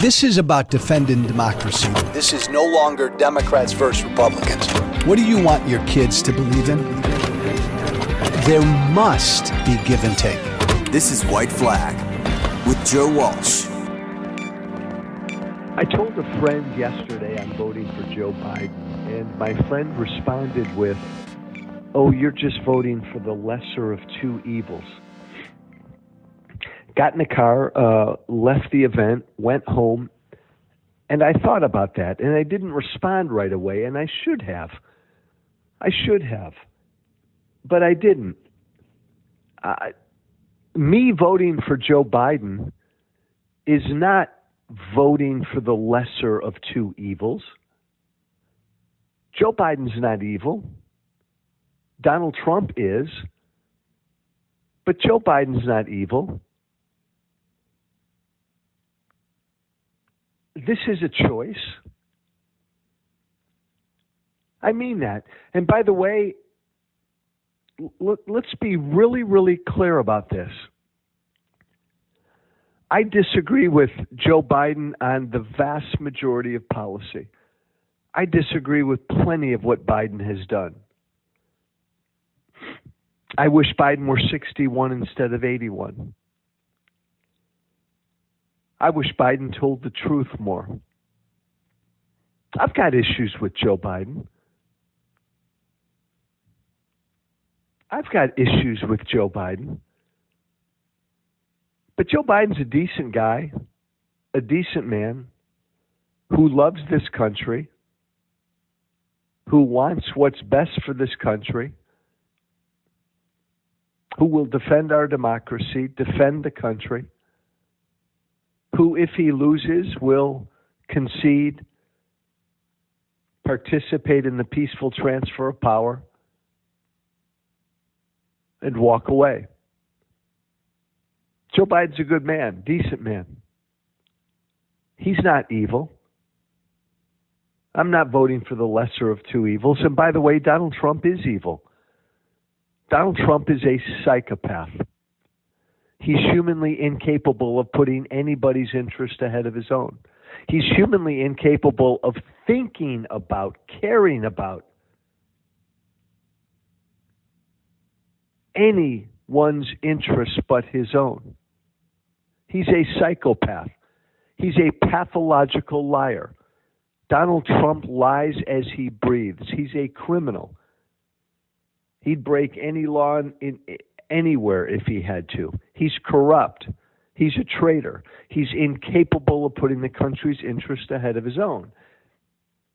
This is about defending democracy. This is no longer Democrats versus Republicans. What do you want your kids to believe in? There must be give and take. This is White Flag with Joe Walsh. I told a friend yesterday I'm voting for Joe Biden, and my friend responded with, "Oh, you're just voting for the lesser of two evils." Got in the car, left the event, went home, and I thought about that, and I didn't respond right away, and I should have. But I didn't. Me voting for Joe Biden is not voting for the lesser of two evils. Joe Biden's not evil. Donald Trump is. But Joe Biden's not evil. This is a choice. I mean that. And by the way, let's be really, really clear about this. I disagree with Joe Biden on the vast majority of policy. I disagree with plenty of what Biden has done. I wish Biden were 61 instead of 81. I wish Biden told the truth more. I've got issues with Joe Biden. But Joe Biden's a decent guy, a decent man who loves this country, who wants what's best for this country, who will defend our democracy, defend the country, who, if he loses, will concede, participate in the peaceful transfer of power, and walk away. Joe Biden's a good man, decent man. He's not evil. I'm not voting for the lesser of two evils. And by the way, Donald Trump is evil. Donald Trump is a psychopath. He's humanly incapable of putting anybody's interest ahead of his own. He's humanly incapable of thinking about, caring about anyone's interest but his own. He's a psychopath. He's a pathological liar. Donald Trump lies as he breathes. He's a criminal. He'd break any law anywhere if he had to. He's corrupt. He's a traitor. He's incapable of putting the country's interest ahead of his own.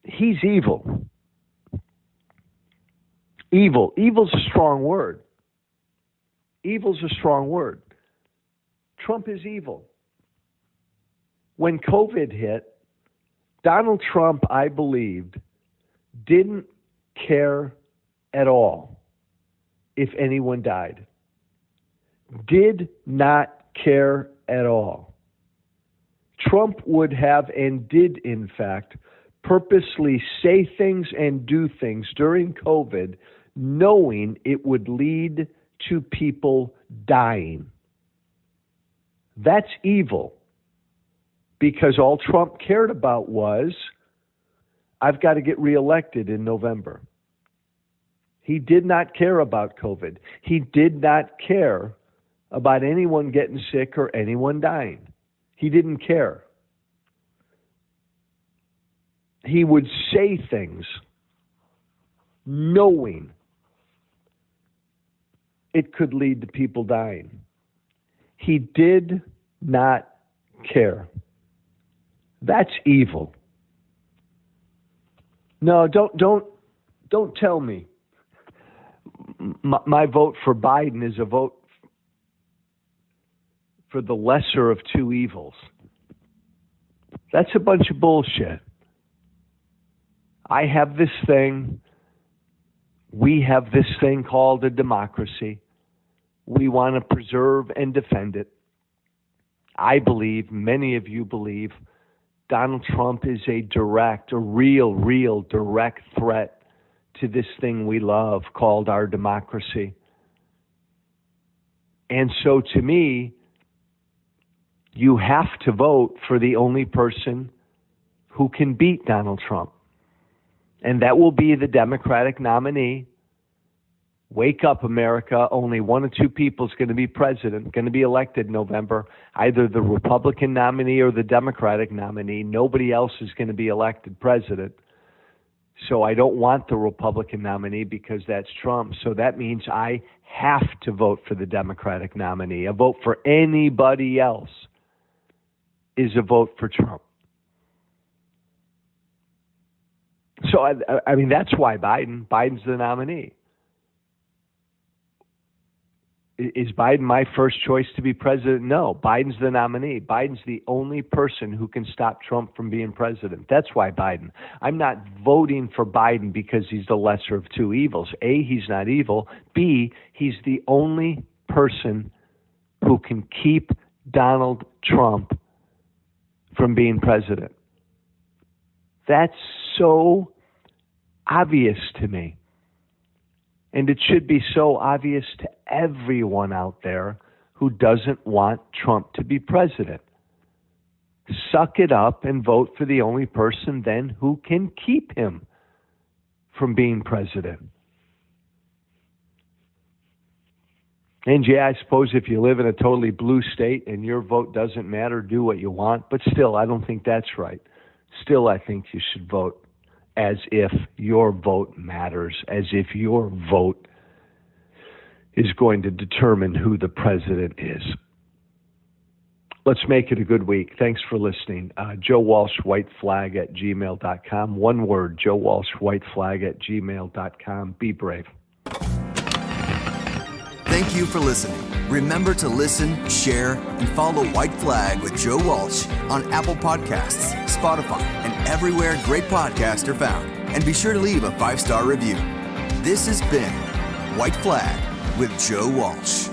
He's evil. Evil. Evil's a strong word. Evil's a strong word. Trump is evil. When COVID hit, Donald Trump, I believed, didn't care at all if anyone died. Did not care at all. Trump would have and did, in fact, purposely say things and do things during COVID, knowing it would lead to people dying. That's evil, because all Trump cared about was, I've got to get reelected in November. He did not care about COVID. He did not care about anyone getting sick or anyone dying. He didn't care. He would say things knowing it could lead to people dying. He did not care. That's evil. No, don't tell me. My vote for Biden is a vote for the lesser of two evils. That's a bunch of bullshit. I have this thing. We have this thing called a democracy. We want to preserve and defend it. I believe, many of you believe, Donald Trump is a real direct threat to this thing we love called our democracy. And so to me, you have to vote for the only person who can beat Donald Trump. And that will be the Democratic nominee. Wake up, America. Only one or two people is going to be president, going to be elected in November, either the Republican nominee or the Democratic nominee. Nobody else is going to be elected president. So I don't want the Republican nominee because that's Trump. So that means I have to vote for the Democratic nominee. A vote for anybody else is a vote for Trump. So, I mean, that's why Biden's the nominee. Is Biden my first choice to be president? No, Biden's the nominee. Biden's the only person who can stop Trump from being president. That's why Biden. I'm not voting for Biden because he's the lesser of two evils. A, he's not evil. B, he's the only person who can keep Donald Trump from being president. That's so obvious to me. And it should be so obvious to everyone out there who doesn't want Trump to be president. Suck it up and vote for the only person then who can keep him from being president. And yeah, I suppose if you live in a totally blue state and your vote doesn't matter, do what you want. But still, I don't think that's right. Still, I think you should vote as if your vote matters, as if your vote is going to determine who the president is. Let's make it a good week. Thanks for listening. Joe Walsh, whiteflag@gmail.com. One word, Joe Walsh, whiteflag@gmail.com. Be brave. Thank you for listening. Remember to listen, share, and follow White Flag with Joe Walsh on Apple Podcasts, Spotify, and everywhere great podcasts are found. And be sure to leave a 5-star review. This has been White Flag with Joe Walsh.